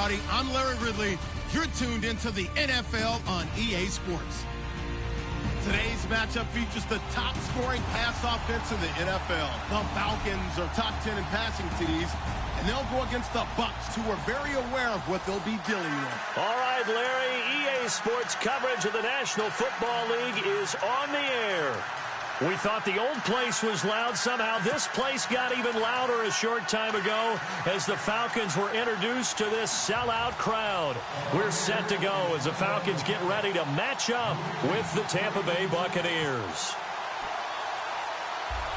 everybody. I'm Larry Ridley. You're tuned into the NFL on EA Sports. Today's matchup features the top-scoring pass offense in the NFL. The Falcons are top 10 in passing TDs, and they'll go against the Bucs, who are very aware of what they'll be dealing with. All right, Larry, EA Sports coverage of the National Football League is on the air. We thought the old place was loud. Somehow this place got even louder a short time ago as the Falcons were introduced to this sellout crowd. We're set to go as the Falcons get ready to match up with the Tampa Bay Buccaneers.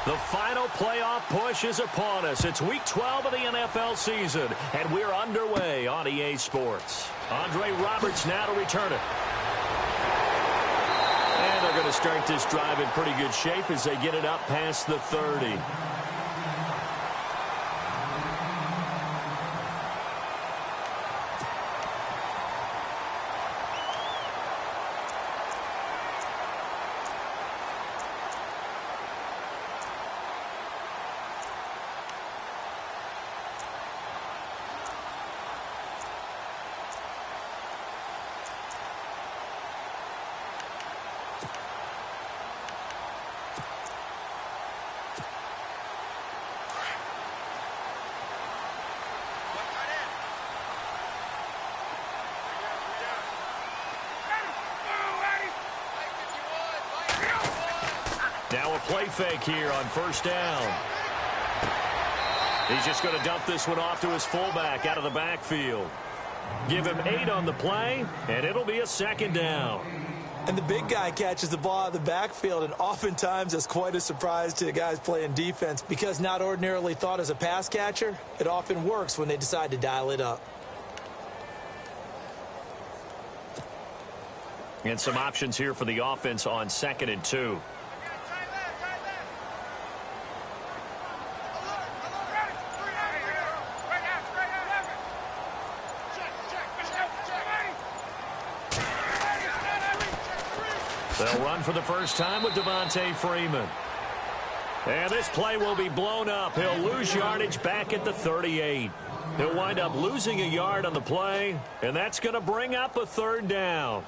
The final playoff push is upon us. It's Week 12 of the NFL season, and we're underway on EA Sports. Andre Roberts now to return it. And they're going to start this drive in pretty good shape as they get it up past the 30. Now a play fake here on first down. He's just going to dump this one off to his fullback out of the backfield. Give him 8 on the play, and it'll be a second down. And the big guy catches the ball out of the backfield, and oftentimes it's quite a surprise to the guys playing defense because not ordinarily thought as a pass catcher, it often works when they decide to dial it up. And some options here for the offense on 2nd and 2. They'll run for the first time with Devontae Freeman. And this play will be blown up. He'll lose yardage back at the 38. He'll wind up losing a yard on the play, and that's going to bring up a third down.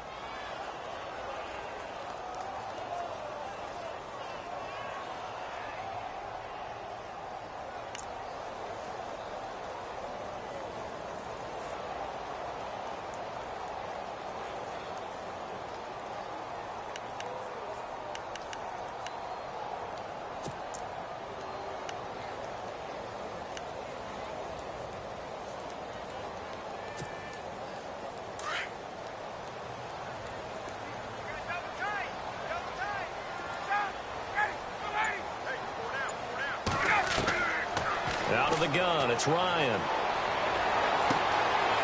Out of the gun, it's Ryan.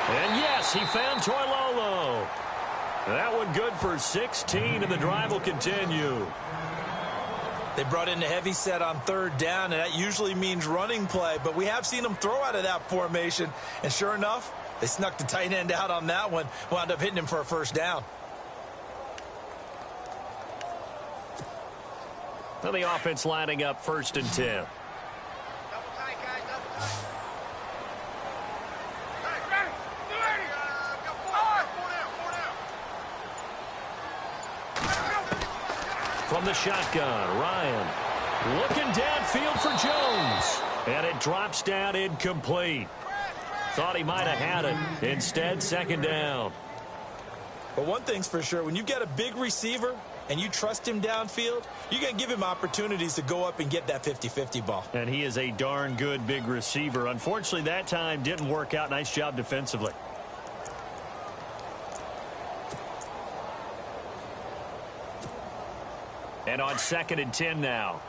And yes, he found Toilolo. That one good for 16, and the drive will continue. They brought in the heavy set on third down, and that usually means running play, but we have seen them throw out of that formation, and sure enough, they snuck the tight end out on that one, wound up hitting him for a first down. Well, the offense lining up 1st and 10. From the shotgun, Ryan looking downfield for Jones. And it drops down incomplete. Thought he might have had it. Instead, 2nd down. But one thing's for sure, when you've got a big receiver and you trust him downfield, you're going to give him opportunities to go up and get that 50-50 ball. And he is a darn good big receiver. Unfortunately, that time didn't work out. Nice job defensively. And on 2nd and 10 now.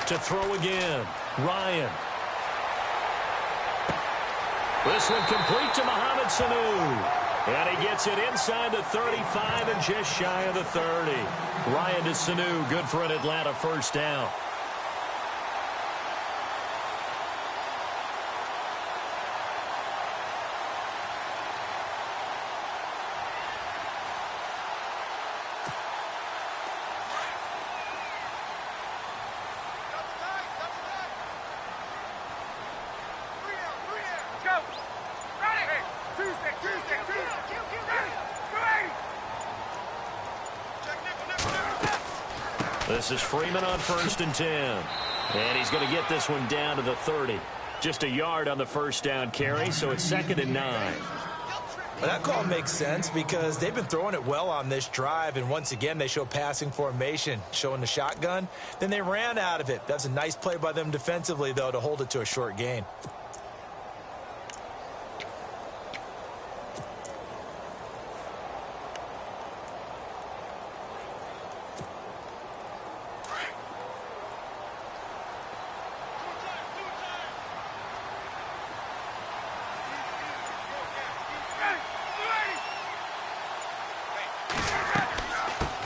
To throw again, Ryan. This one complete to Mohamed Sanu. And he gets it inside the 35 and just shy of the 30. Ryan to Sanu, good for an Atlanta first down. This is Freeman on 1st and 10. And he's going to get this one down to the 30. Just a yard on the first down carry, so it's 2nd and 9. Well, that call makes sense because they've been throwing it well on this drive, and once again they show passing formation, showing the shotgun. Then they ran out of it. That's a nice play by them defensively, though, to hold it to a short gain.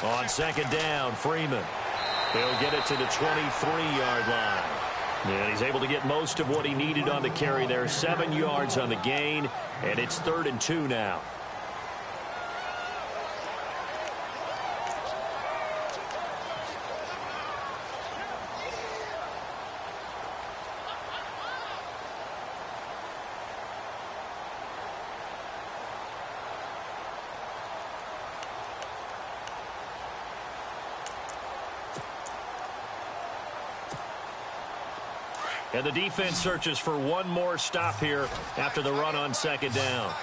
On 2nd down, Freeman. He'll get it to the 23-yard line. And he's able to get most of what he needed on the carry there. 7 yards on the gain, and it's 3rd and 2 now. And the defense searches for one more stop here after the run on 2nd down.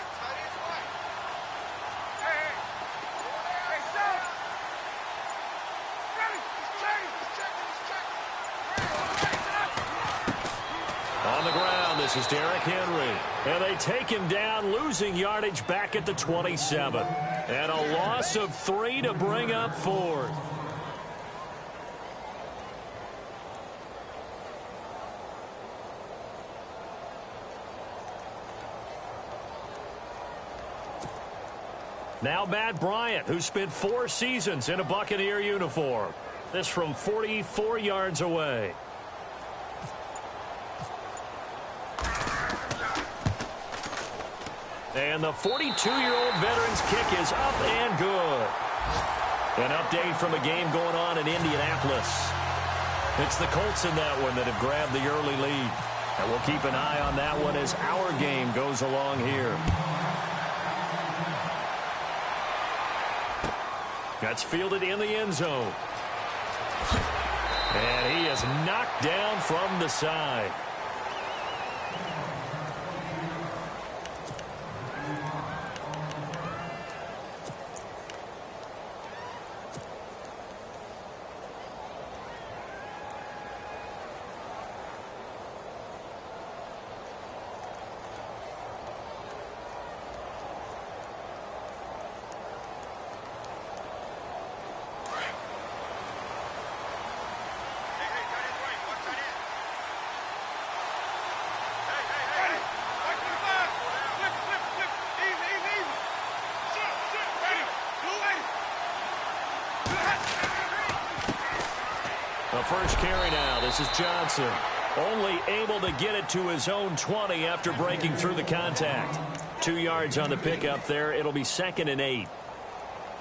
On the ground, this is Derrick Henry. And they take him down, losing yardage back at the 27. And a loss of 3 to bring up 4th. Now Matt Bryant, who spent 4 seasons in a Buccaneer uniform. This from 44 yards away. And the 42-year-old veteran's kick is up and good. An update from a game going on in Indianapolis. It's the Colts in that one that have grabbed the early lead. And we'll keep an eye on that one as our game goes along here. That's fielded in the end zone. And he is knocked down from the side. The first carry now. This is Johnson. Only able to get it to his own 20 after breaking through the contact. 2 yards on the pickup there. It'll be 2nd and 8.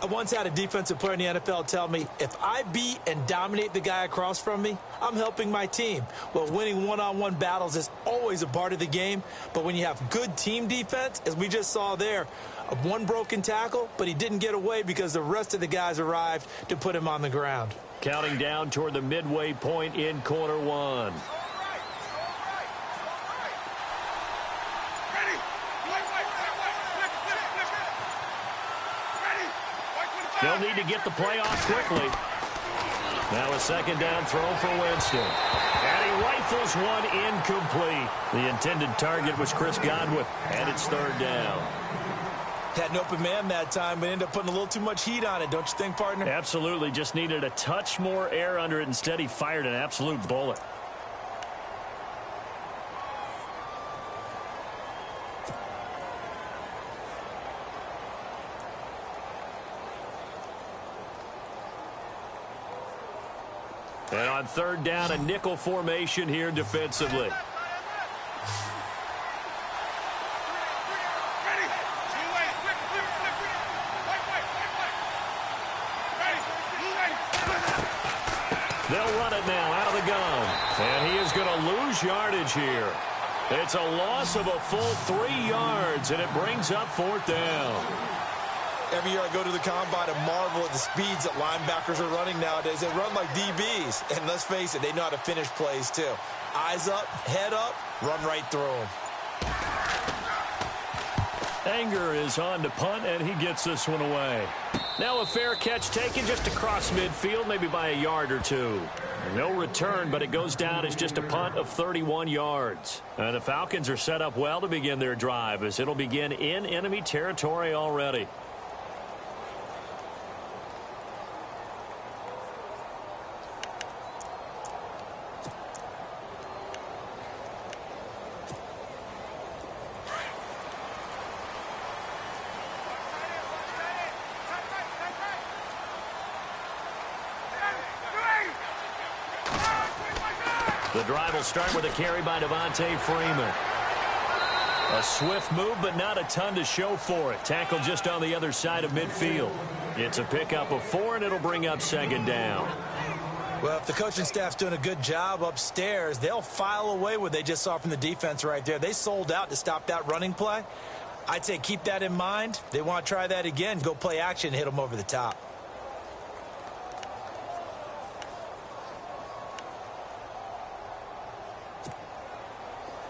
I once had a defensive player in the NFL tell me, if I beat and dominate the guy across from me, I'm helping my team. Well, winning one-on-one battles is always a part of the game, but when you have good team defense, as we just saw there, one broken tackle, but he didn't get away because the rest of the guys arrived to put him on the ground. Counting down toward the midway point in quarter 1. They'll need to get the play off quickly. Now a 2nd down throw for Winston. And he rifles one incomplete. The intended target was Chris Godwin, and it's 3rd down. Had an open man that time, but ended up putting a little too much heat on it, don't you think, partner? Absolutely. Just needed a touch more air under it. Instead, he fired an absolute bullet. And on 3rd down, a nickel formation here defensively. They'll run it now out of the gun. And he is going to lose yardage here. It's a loss of a full 3 yards, and it brings up 4th down. Every year I go to the combine and marvel at the speeds that linebackers are running nowadays. They run like DBs. And let's face it, they know how to finish plays too. Eyes up, head up, run right through them. Anger is on to punt, and he gets this one away. Now a fair catch taken just across midfield, maybe by a yard or two. No return, but it goes down as just a punt of 31 yards. The Falcons are set up well to begin their drive, as it'll begin in enemy territory already. The drive will start with a carry by Devontae Freeman. A swift move, but not a ton to show for it. Tackled just on the other side of midfield. It's a pickup of 4, and it'll bring up second down. Well, if the coaching staff's doing a good job upstairs, they'll file away what they just saw from the defense right there. They sold out to stop that running play. I'd say keep that in mind. They want to try that again, go play action, hit them over the top.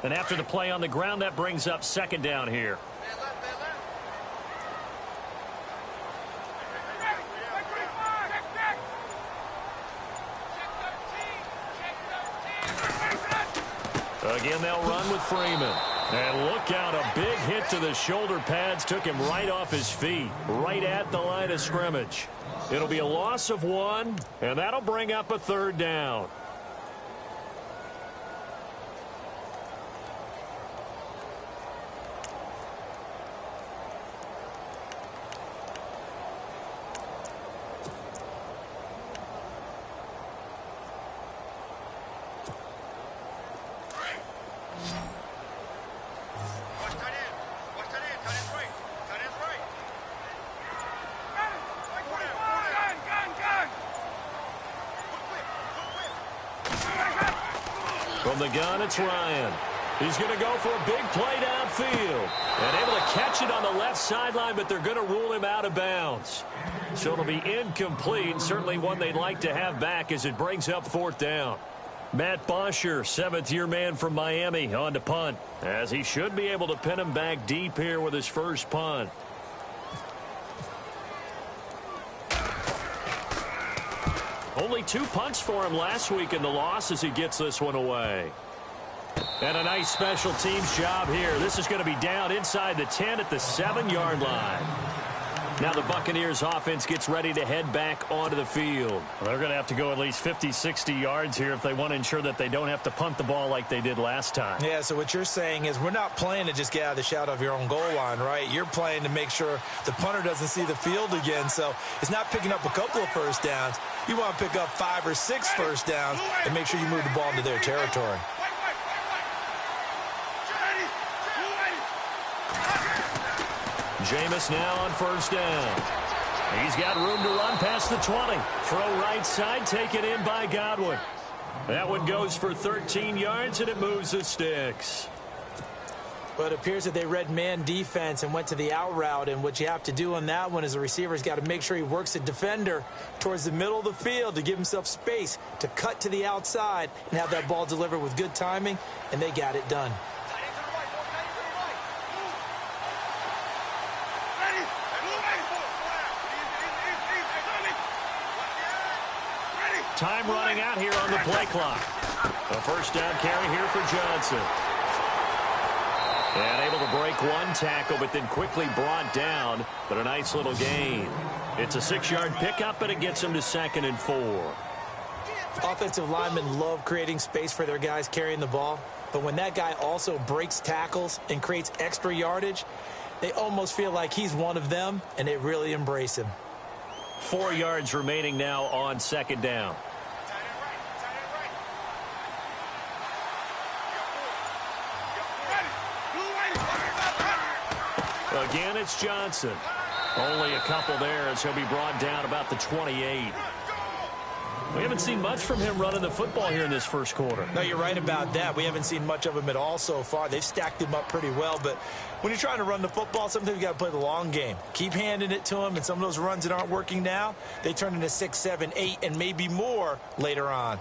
And after the play on the ground, that brings up second down here. Again, they'll run with Freeman. And look out, a big hit to the shoulder pads took him right off his feet, right at the line of scrimmage. It'll be a loss of 1, and that'll bring up a third down. From the gun, it's Ryan. He's going to go for a big play downfield. And able to catch it on the left sideline, but they're going to rule him out of bounds. So it'll be incomplete. Certainly one they'd like to have back as it brings up fourth down. Matt Bosher, seventh-year man from Miami, on to punt, as he should be able to pin him back deep here with his first punt. Only 2 punts for him last week in the loss as he gets this one away. And a nice special teams job here. This is going to be down inside the 10 at the 7-yard line. Now the Buccaneers offense gets ready to head back onto the field. Well, they're going to have to go at least 50, 60 yards here if they want to ensure that they don't have to punt the ball like they did last time. Yeah, so what you're saying is we're not playing to just get out of the shadow of your own goal line, right? You're playing to make sure the punter doesn't see the field again. So it's not picking up a couple of first downs. You want to pick up 5 or 6 first downs and make sure you move the ball into their territory. Jameis now on first down. He's got room to run past the 20. Throw right side, taken in by Godwin. That one goes for 13 yards, and it moves the sticks. Well, it appears that they read man defense and went to the out route, and what you have to do on that one is the receiver's got to make sure he works the defender towards the middle of the field to give himself space to cut to the outside and have that ball delivered with good timing, and they got it done. Time running out here on the play clock. A first down carry here for Johnson. And able to break one tackle, but then quickly brought down. But a nice little gain. It's a 6-yard pickup, but it gets him to 2nd and 4. Offensive linemen love creating space for their guys carrying the ball. But when that guy also breaks tackles and creates extra yardage, they almost feel like he's one of them, and they really embrace him. 4 yards remaining now on 2nd down. Again, it's Johnson. Only a couple there as he'll be brought down about the 28. We haven't seen much from him running the football here in this first quarter. No, you're right about that. We haven't seen much of him at all so far. They've stacked him up pretty well, but when you're trying to run the football, sometimes you got to play the long game. Keep handing it to him, and some of those runs that aren't working now, they turn into 6, 7, 8, and maybe more later on.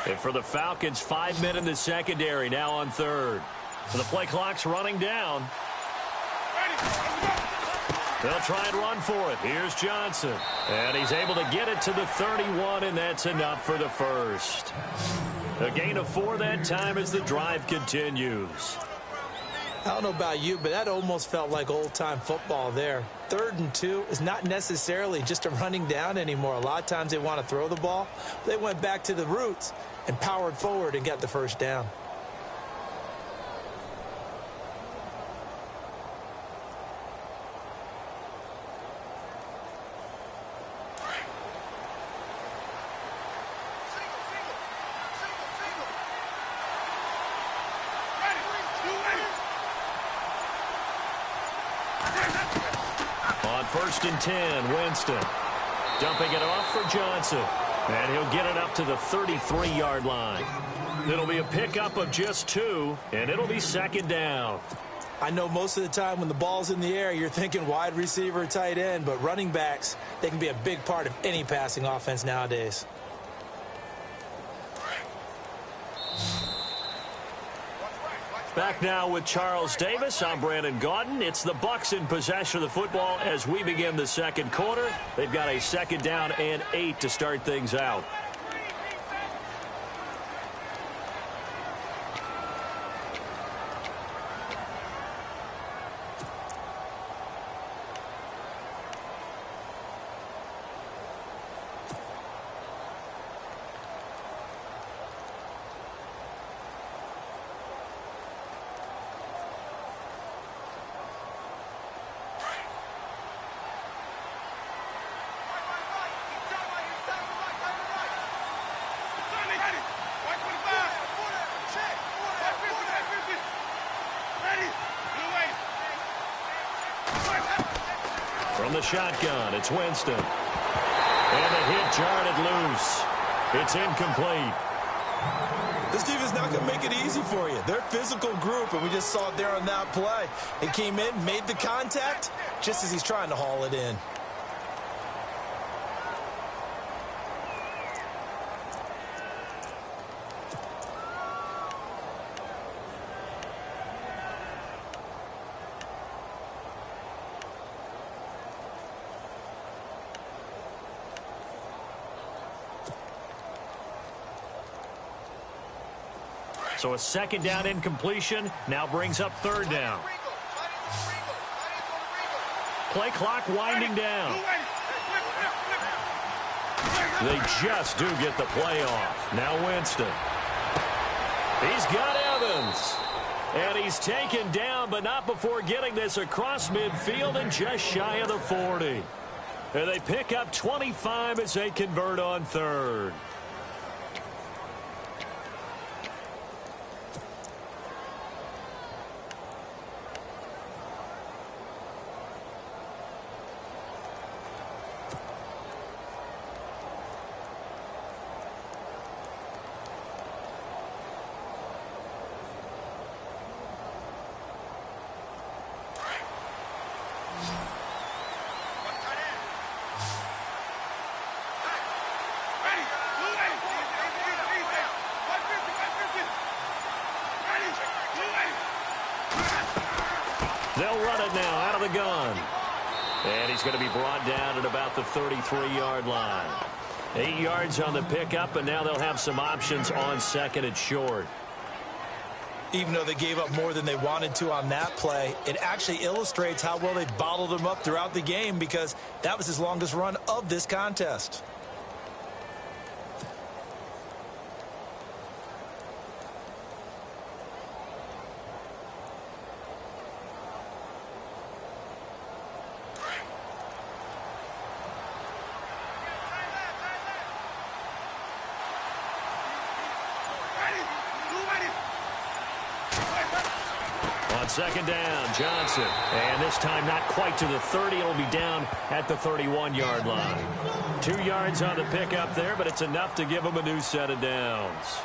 And for the Falcons, 5 men in the secondary, now on third. So the play clock's running down. They'll try and run for it. Here's Johnson. And he's able to get it to the 31, and that's enough for the first. A gain of 4 that time as the drive continues. I don't know about you, but that almost felt like old-time football there. 3rd and 2 is not necessarily just a running down anymore. A lot of times they want to throw the ball. They went back to the roots and powered forward and got the first down. On 1st and 10, Winston. Dumping it off for Johnson. And he'll get it up to the 33-yard line. It'll be a pickup of just 2, and it'll be 2nd down. I know most of the time when the ball's in the air, you're thinking wide receiver, tight end, but running backs, they can be a big part of any passing offense nowadays. Back now with Charles Davis. I'm Brandon Gaudin. It's the Bucs in possession of the football as we begin the second quarter. They've got a 2nd down and 8 to start things out. From the shotgun, it's Winston. And the hit jarred it loose. It's incomplete. This defense not going to make it easy for you. They're a physical group, and we just saw it there on that play. He came in, made the contact, just as he's trying to haul it in. So a 2nd down incompletion now brings up 3rd down. Play clock winding down. They just do get the play off. Now Winston. He's got Evans. And he's taken down, but not before getting this across midfield and just shy of the 40. And they pick up 25 as they convert on 3rd. They'll run it now out of the gun. And he's going to be brought down at about the 33-yard line. 8 yards on the pickup, and now they'll have some options on 2nd and short. Even though they gave up more than they wanted to on that play, it actually illustrates how well they bottled him up throughout the game, because that was his longest run of this contest. second down, Johnson. And this time not quite to the 30. It'll be down at the 31-yard line. 2 yards on the pickup there, but it's enough to give them a new set of downs.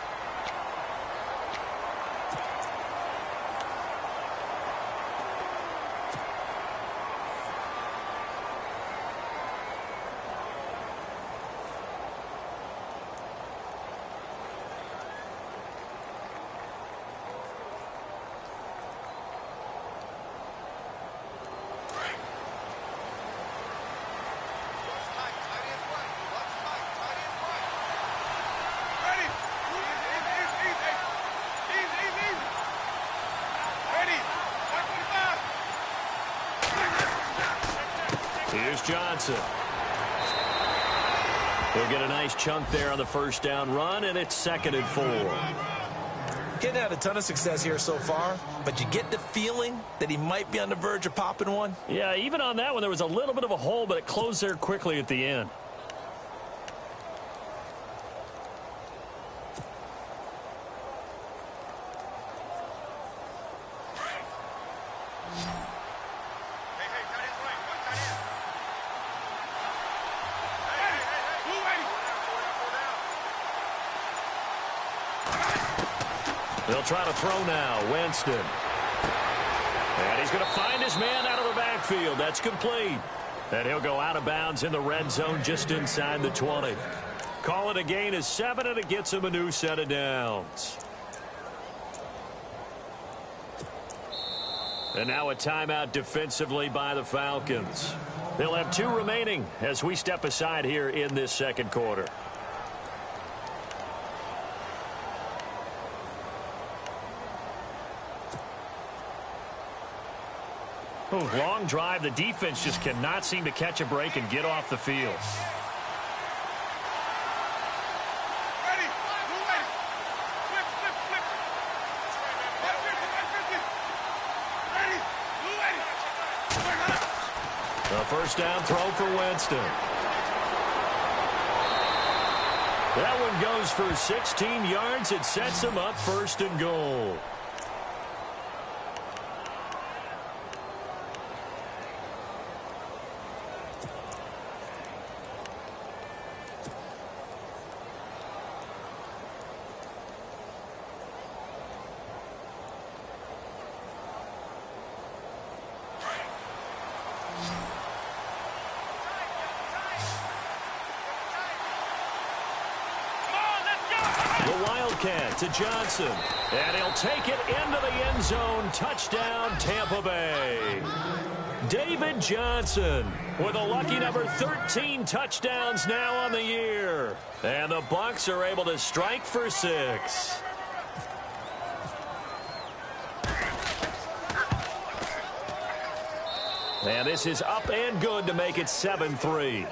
Here's Johnson. He'll get a nice chunk there on the first down run, and it's 2nd and 4. Getting had a ton of success here so far, but you get the feeling that he might be on the verge of popping one. Yeah, even on that one, there was a little bit of a hole, but it closed there quickly at the end. They'll try to throw now. Winston. And he's going to find his man out of the backfield. That's complete. And he'll go out of bounds in the red zone just inside the 20. Call it a gain of 7, and it gets him a new set of downs. And now a timeout defensively by the Falcons. They'll have 2 remaining as we step aside here in this second quarter. Long drive. The defense just cannot seem to catch a break and get off the field. The first down throw for Winston. That one goes for 16 yards. It sets him up 1st and goal. To Johnson, and he'll take it into the end zone. Touchdown, Tampa Bay. David Johnson with a lucky number 13 touchdowns now on the year. And the Bucs are able to strike for 6. And this is up and good to make it 7-3.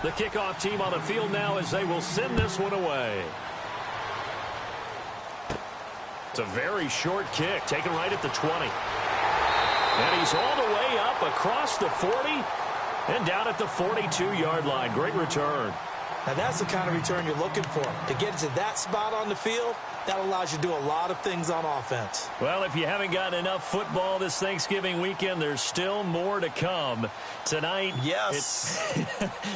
The kickoff team on the field now as they will send this one away. It's a very short kick, taken right at the 20. And he's all the way up across the 40 and down at the 42-yard line. Great return. Now that's the kind of return you're looking for. To get to that spot on the field, that allows you to do a lot of things on offense. Well, if you haven't gotten enough football this Thanksgiving weekend, there's still more to come. Tonight, yes,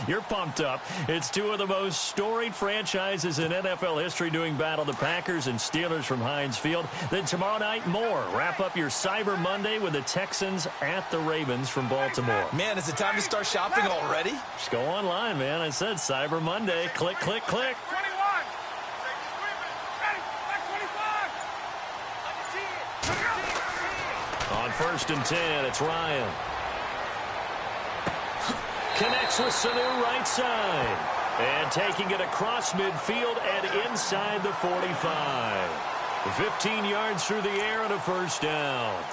you're pumped up. It's 2 of the most storied franchises in NFL history doing battle, the Packers and Steelers from Heinz Field. Then tomorrow night, more. Wrap up your Cyber Monday with the Texans at the Ravens from Baltimore. Man, is it time to start shopping already? Just go online, man. I said Cyber Monday. Click, click, click. On 1st and 10, it's Ryan. Connects with Sanu right side. And taking it across midfield and inside the 45. 15 yards through the air and a first down.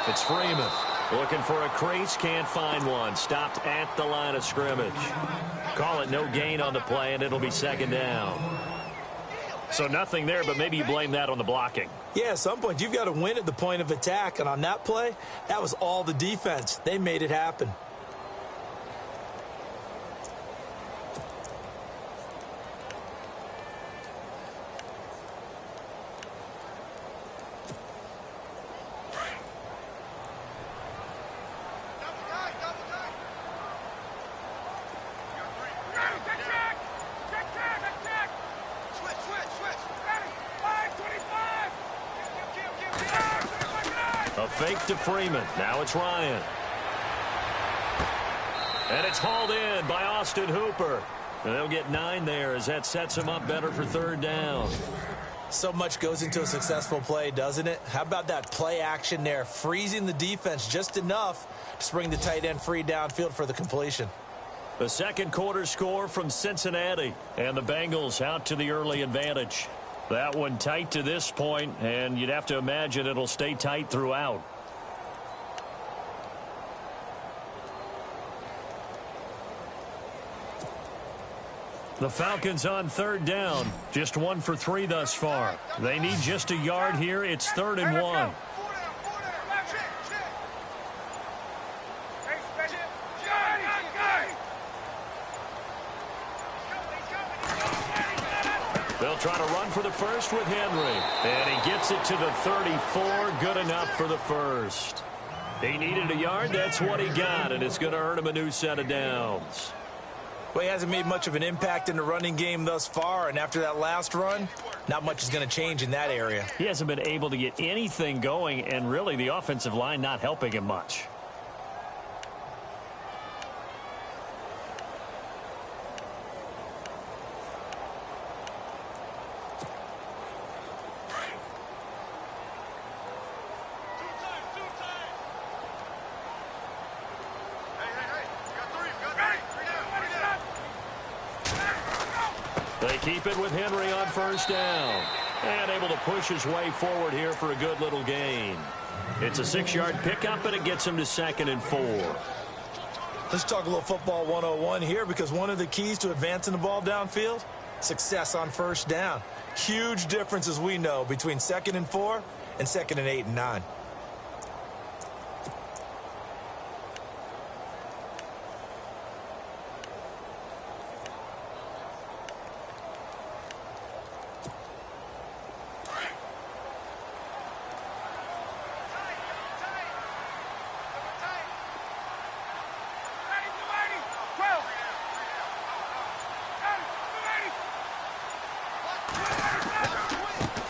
half. It's Freeman. Looking for a crease, can't find one. Stopped at the line of scrimmage. Call it no gain on the play, and it'll be second down. So nothing there, but maybe you blame that on the blocking. Yeah, at some point, you've got to win at the point of attack. And on that play, that was all the defense. They made it happen. A fake to Freeman. Now it's Ryan. And it's hauled in by Austin Hooper. And they'll get 9 there as that sets them up better for third down. So much goes into a successful play, doesn't it? How about that play action there, freezing the defense just enough to bring the tight end free downfield for the completion. The second quarter score from Cincinnati, and the Bengals out to the early advantage. That one tight to this point, and you'd have to imagine it'll stay tight throughout. The Falcons on third down, just 1 for 3 thus far. They need just a yard here. It's 3rd and 1. They'll try to run for the first with Henry. And he gets it to the 34. Good enough for the first. He needed a yard. That's what he got. And it's going to earn him a new set of downs. Well, he hasn't made much of an impact in the running game thus far. And after that last run, not much is going to change in that area. He hasn't been able to get anything going. And really the offensive line not helping him much. They keep it with Henry on first down. And able to push his way forward here for a good little gain. It's a 6-yard pickup, and it gets him to 2nd and 4. Let's talk a little football 101 here, because one of the keys to advancing the ball downfield, success on first down. Huge difference, as we know, between 2nd and 4 and 2nd and 8 and 9.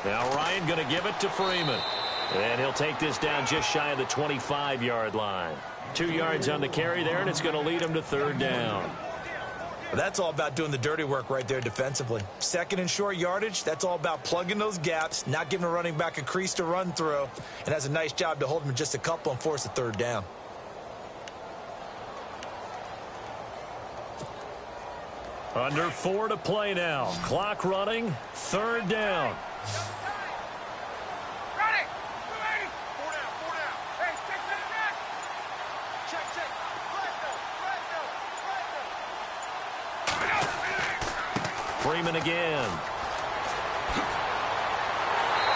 Now Ryan going to give it to Freeman. And he'll take this down just shy of the 25-yard line. 2 yards on the carry there, and it's going to lead him to 3rd down. Well, that's all about doing the dirty work right there defensively. 2nd and short yardage, that's all about plugging those gaps, not giving a running back a crease to run through, and has a nice job to hold him just a couple and force a 3rd down. Under 4 to play now. Clock running. 3rd down. Freeman again.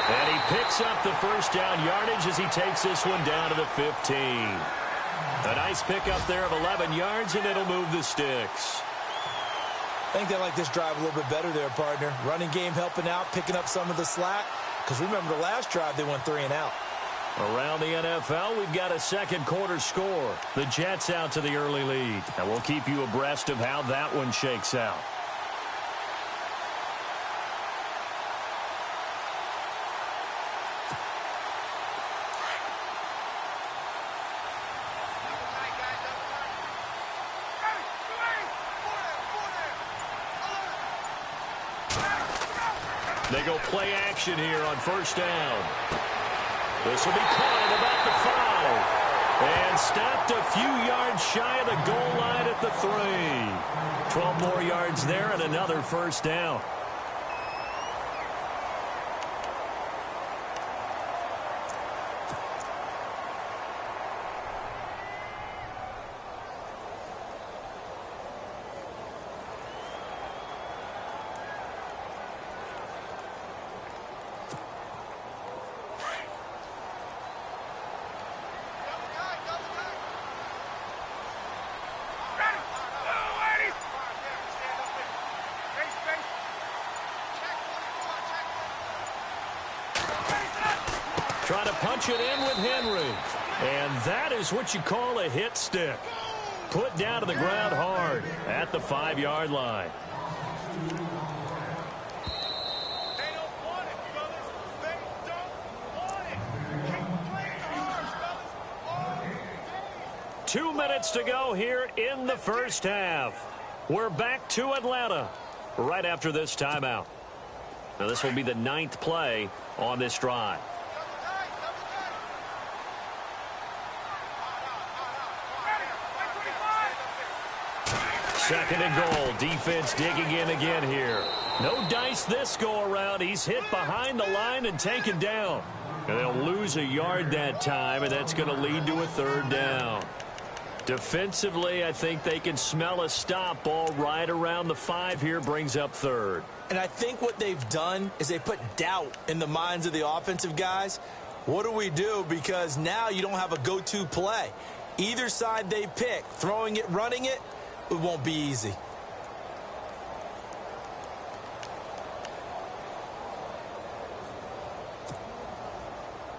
And he picks up the first down yardage as he takes this one down to the 15. A nice pickup there of 11 yards, and it'll move the sticks. I think they like this drive a little bit better there, partner. Running game helping out, picking up some of the slack. Because remember, the last drive, they went 3 and out. Around the NFL, we've got a second quarter score. The Jets out to the early lead. And we'll keep you abreast of how that one shakes out. They go play action here on first down. This will be caught at about the 5. And stopped a few yards shy of the goal line at the 3. 12 more yards there and another first down. Trying to punch it in with Henry. And that is what you call a hit stick. Put down to the ground hard at the 5-yard line. They don't want it, fellas. They don't want it. Keep playing hard, fellas. 2 minutes to go here in the first half. We're back to Atlanta right after this timeout. Now this will be the 9th play on this drive. Second and goal. Defense digging in again here. No dice this go around. He's hit behind the line and taken down. And they'll lose a yard that time, and that's going to lead to a 3rd down. Defensively, I think they can smell a stop ball right around the 5 here, brings up 3rd. And I think what they've done is they put doubt in the minds of the offensive guys. What do we do? Because now you don't have a go-to play. Either side they pick, throwing it, running it, it won't be easy.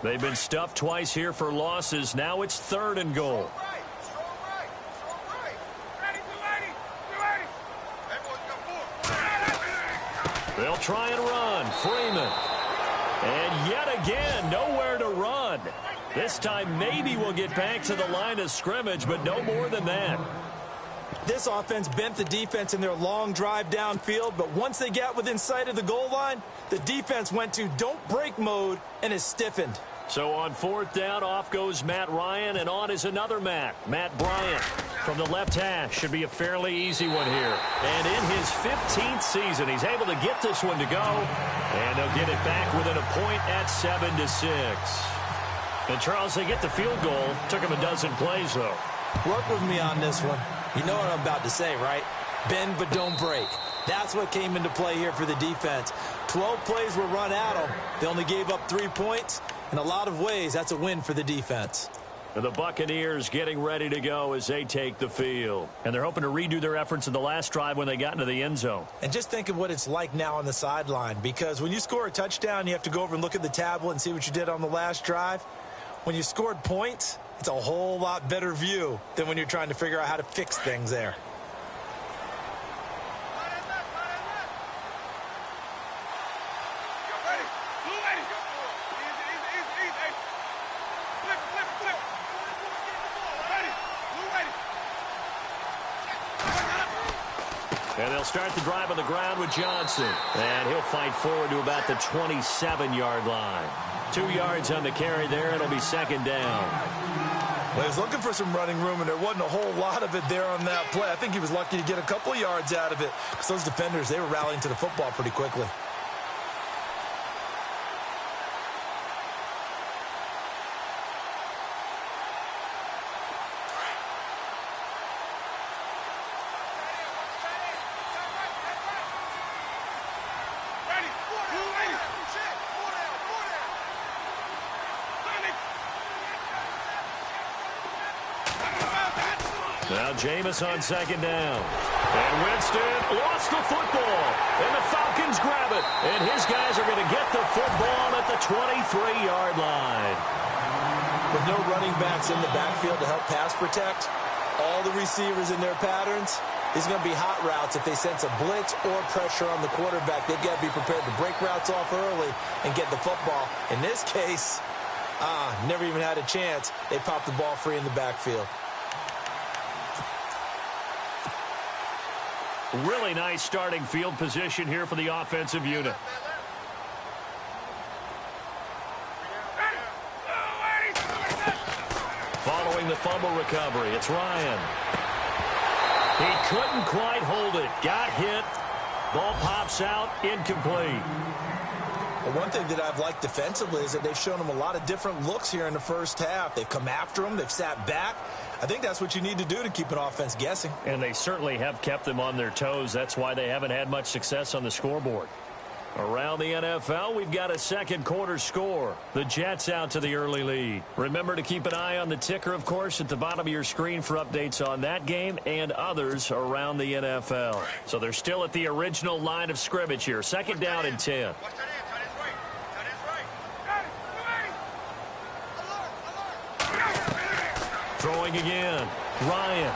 They've been stuffed twice here for losses. Now it's 3rd and goal. They'll try and run. Freeman. And yet again, nowhere to run. This time maybe we'll get back to the line of scrimmage, but no more than that. This offense bent the defense in their long drive downfield, but once they got within sight of the goal line, the defense went to don't break mode and is stiffened. So on 4th down, off goes Matt Ryan, and on is another Matt Bryant. From the left hash, should be a fairly easy one here. And in his 15th season, he's able to get this one to go, and they'll get it back within a point at 7-6. And Charles, they get the field goal. Took him a dozen plays, though. Work with me on this one. You know what I'm about to say, right? Bend but don't break. That's what came into play here for the defense. 12 plays were run at them. They only gave up 3 points. In a lot of ways, that's a win for the defense. And the Buccaneers getting ready to go as they take the field. And they're hoping to redo their efforts in the last drive when they got into the end zone. And just think of what it's like now on the sideline, because when you score a touchdown, you have to go over and look at the tablet and see what you did on the last drive. When you scored points, it's a whole lot better view than when you're trying to figure out how to fix things there. And they'll start the drive on the ground with Johnson. And he'll fight forward to about the 27-yard line. 2 yards on the carry there. It'll be 2nd down. Well, he was looking for some running room, and there wasn't a whole lot of it there on that play. I think he was lucky to get a couple of yards out of it, because those defenders, they were rallying to the football pretty quickly. Now Jameis on 2nd down. And Winston lost the football. And the Falcons grab it. And his guys are going to get the football at the 23-yard line. With no running backs in the backfield to help pass protect, all the receivers in their patterns, these are going to be hot routes. If they sense a blitz or pressure on the quarterback, they've got to be prepared to break routes off early and get the football. In this case, never even had a chance. They popped the ball free in the backfield. Really nice starting field position here for the offensive unit. Following the fumble recovery, it's Ryan. He couldn't quite hold it. Got hit. Ball pops out, incomplete. Well, one thing that I've liked defensively is that they've shown them a lot of different looks here in the first half. They've come after them. They've sat back. I think that's what you need to do to keep an offense guessing. And they certainly have kept them on their toes. That's why they haven't had much success on the scoreboard. Around the NFL, we've got a second quarter score. The Jets out to the early lead. Remember to keep an eye on the ticker, of course, at the bottom of your screen for updates on that game and others around the NFL. So they're still at the original line of scrimmage here. 2nd down and 10. Throwing again. Ryan.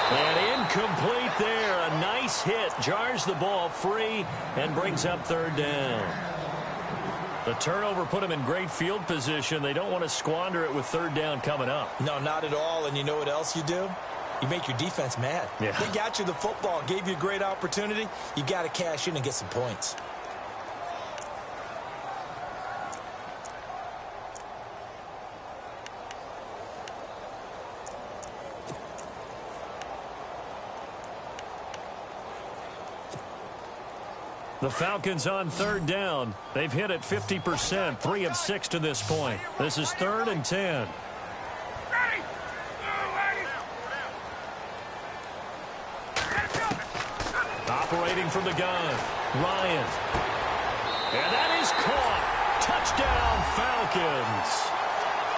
And incomplete there. A nice hit. Jars the ball free and brings up third down. The turnover put them in great field position. They don't want to squander it with third down coming up. No, not at all. And you know what else you do? You make your defense mad. Yeah. They got you the football, gave you a great opportunity. You got to cash in and get some points. The Falcons on third down. They've hit it 50%, 3 of 6 to this point. This is 3rd and 10. Operating from the gun, Ryan. And that is caught. Touchdown, Falcons.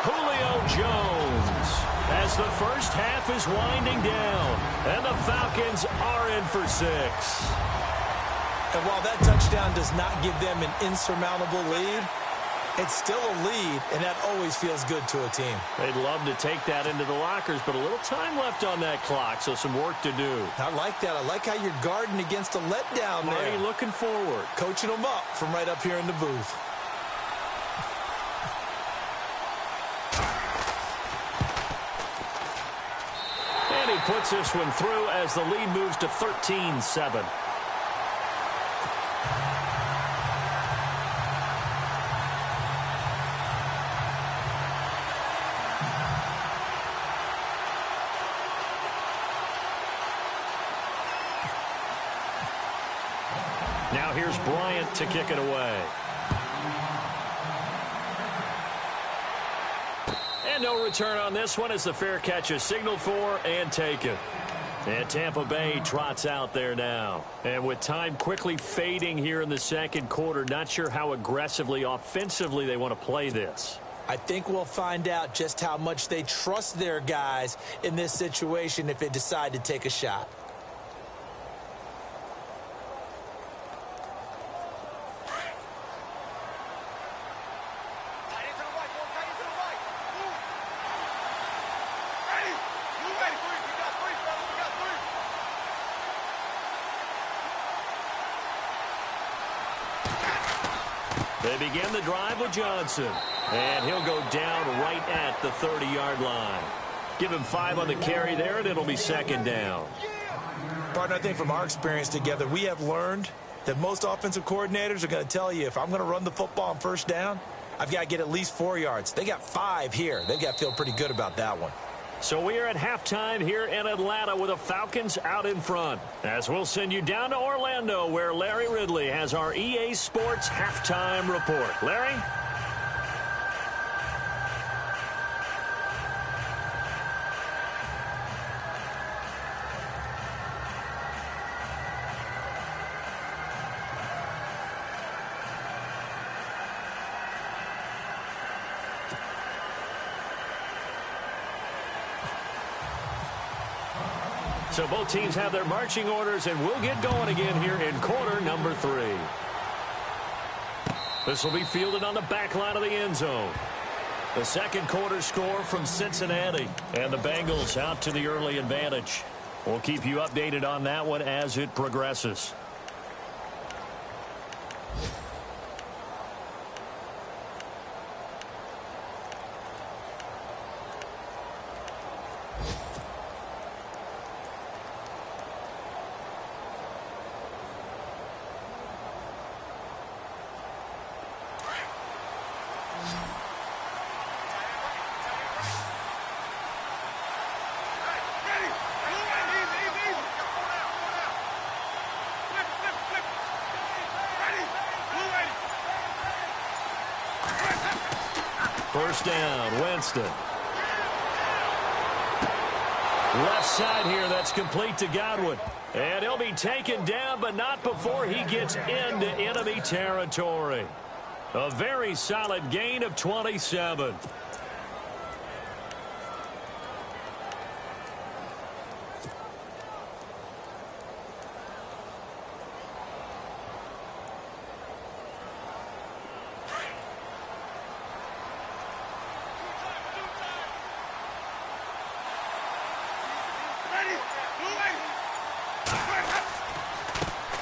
Julio Jones. As the first half is winding down, and the Falcons are in for 6. And while that touchdown does not give them an insurmountable lead, it's still a lead, and that always feels good to a team. They'd love to take that into the lockers, but a little time left on that clock, so some work to do. I like that. I like how you're guarding against a letdown there. Marty looking forward. Coaching them up from right up here in the booth. And he puts this one through as the lead moves to 13-7. Now here's Bryant to kick it away. And no return on this one as the fair catch is signaled for and taken. And Tampa Bay trots out there now. And with time quickly fading here in the second quarter, not sure how aggressively, offensively they want to play this. I think we'll find out just how much they trust their guys in this situation if they decide to take a shot. They begin the drive with Johnson. And he'll go down right at the 30-yard line. Give him 5 on the carry there, and it'll be second down. Partner, I think from our experience together, we have learned that most offensive coordinators are going to tell you, if I'm going to run the football on first down, I've got to get at least 4 yards. They got 5 here. They've got to feel pretty good about that one. So we are at halftime here in Atlanta with the Falcons out in front. As we'll send you down to Orlando, where Larry Ridley has our EA Sports halftime report. Larry? So both teams have their marching orders, and we'll get going again here in quarter number 3. This will be fielded on the back line of the end zone. The second quarter score from Cincinnati, and the Bengals out to the early advantage. We'll keep you updated on that one as it progresses. First down, Winston. Left side here, that's complete to Godwin. And he'll be taken down, but not before he gets into enemy territory. A very solid gain of 27.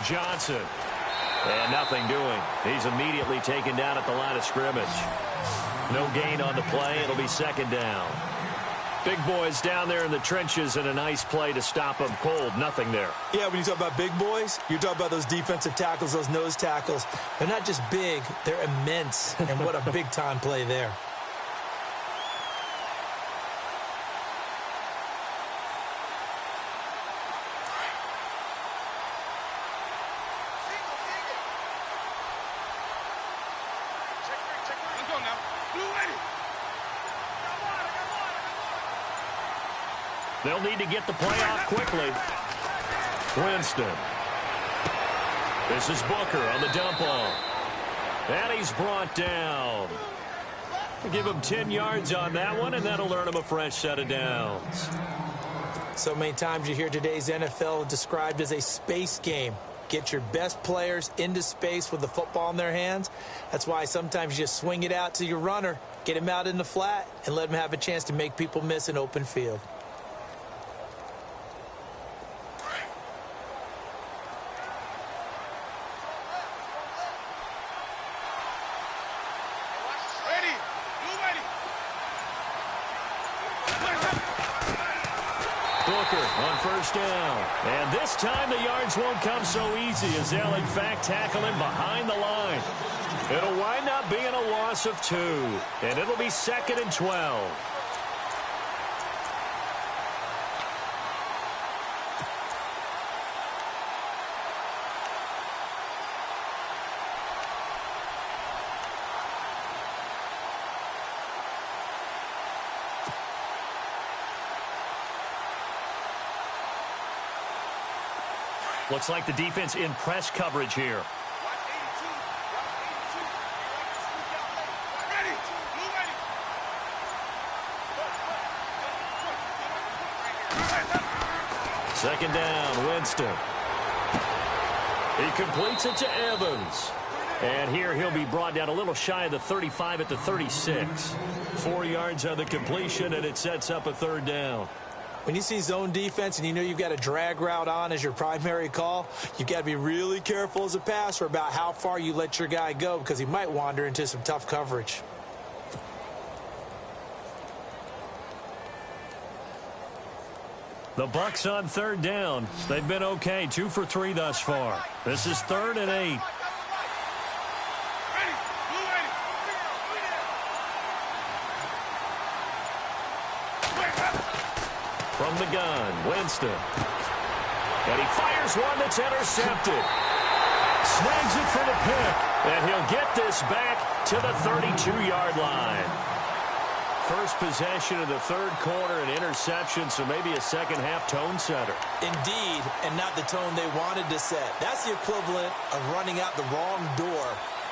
Johnson. And nothing doing. He's immediately taken down at the line of scrimmage. No gain on the play. It'll be second down. Big boys down there in the trenches, and a nice play to stop them cold. Nothing there. Yeah, when you talk about big boys, you're talking about those defensive tackles, those nose tackles. They're not just big, they're immense. And what a big-time play there. They'll need to get the play off quickly. Winston. This is Booker on the dump off. And he's brought down. Give him 10 yards on that one, and that'll earn him a fresh set of downs. So many times you hear today's NFL described as a space game. Get your best players into space with the football in their hands. That's why sometimes you just swing it out to your runner, get him out in the flat, and let him have a chance to make people miss an open field. On first down. And this time the yards won't come so easy as they'll in fact tackle him behind the line. It'll wind up being a loss of 2. And it'll be 2nd and 12. Looks like the defense in press coverage here. Second down, Winston. He completes it to Evans. And here he'll be brought down a little shy of the 35 at the 36. 4 yards on the completion, and it sets up a third down. When you see zone defense and you know you've got a drag route on as your primary call, you've got to be really careful as a passer about how far you let your guy go because he might wander into some tough coverage. The Bucs on third down. They've been okay, 2 for 3 thus far. This is 3rd and 8. From the gun, Winston. And he fires one that's intercepted. Snags it for the pick. And he'll get this back to the 32-yard line. First possession of the third quarter, an interception, so maybe a second-half tone setter. Indeed, and not the tone they wanted to set. That's the equivalent of running out the wrong door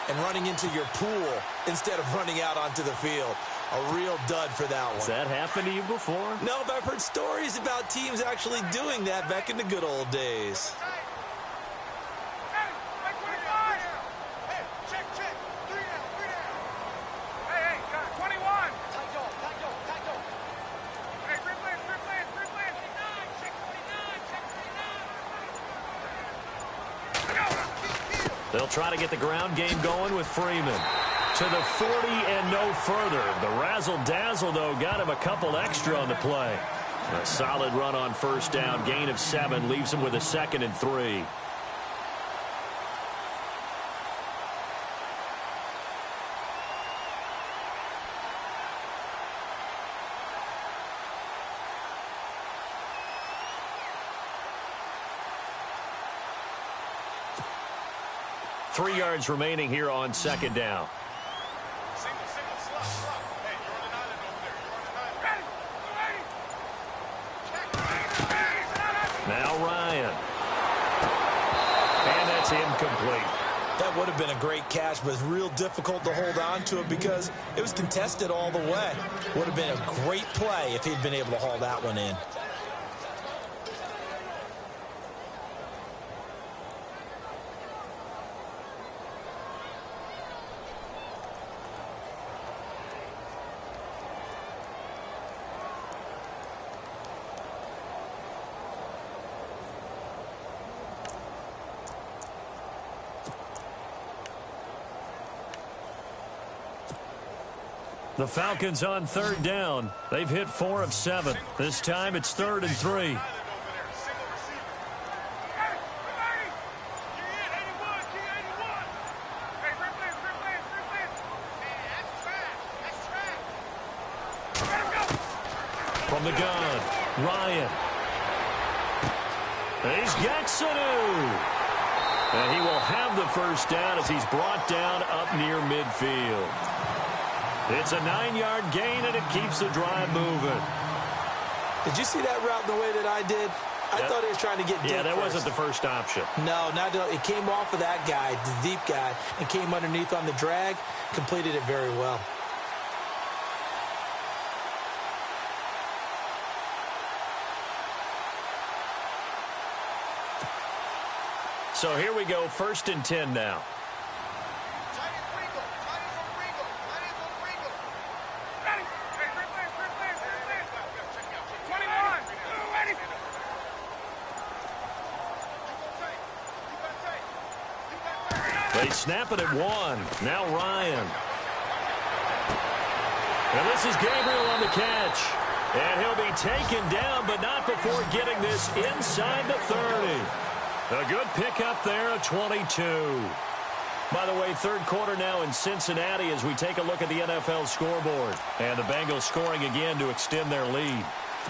and running into your pool instead of running out onto the field. A real dud for that one. Has that happened to you before? No, but I've heard stories about teams actually doing that back in the good old days. They'll try to get the ground game going with Freeman. To the 40 and no further. The razzle-dazzle, though, got him a couple extra on the play. A solid run on first down. Gain of 7 leaves him with a 2nd and 3. Three yards remaining here on second down. Now Ryan. And that's incomplete. That would have been a great catch, but it's real difficult to hold on to it because it was contested all the way. Would have been a great play if he'd been able to haul that one in. The Falcons on third down. They've hit 4 of 7. This time it's 3rd and 3. From the gun, Ryan. He's got Sanu. And he will have the first down as he's brought down up near midfield. It's a 9-yard gain, and it keeps the drive moving. Did you see that route the way that I did? I thought he was trying to get deep. Yeah, that wasn't the first option. No, it came off of that guy, the deep guy, and came underneath on the drag, completed it very well. So here we go, 1st and 10 now. They snap it at 1. Now Ryan. And this is Gabriel on the catch. And he'll be taken down, but not before getting this inside the 30. A good pickup there at 22. By the way, 3rd quarter now in Cincinnati as we take a look at the NFL scoreboard. And the Bengals scoring again to extend their lead.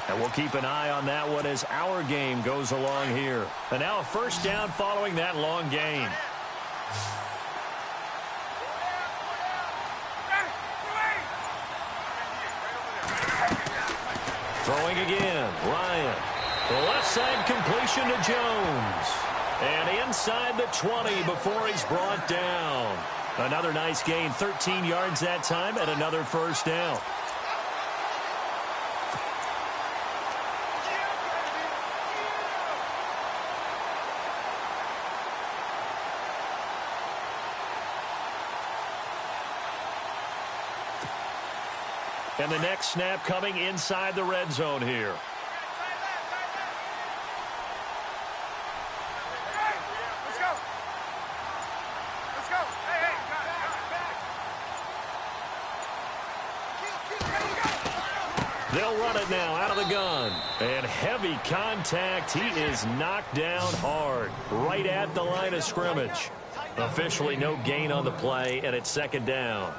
And we'll keep an eye on that one as our game goes along here. And now a first down following that long gain. Throwing again, Ryan. The left side completion to Jones. And inside the 20 before he's brought down. Another nice gain, 13 yards that time, and another first down. And the next snap coming inside the red zone here. Let's go. Let's go. Hey, They'll run it now out of the gun. And heavy contact. He is knocked down hard right at the line of scrimmage. Officially no gain on the play, and it's 2nd down.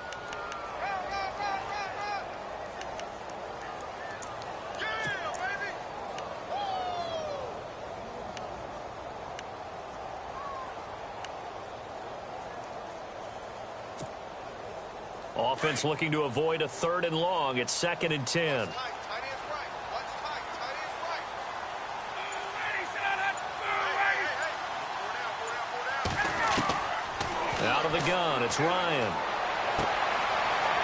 Offense looking to avoid a 3rd and long. It's 2nd and 10. Out of the gun, it's Ryan.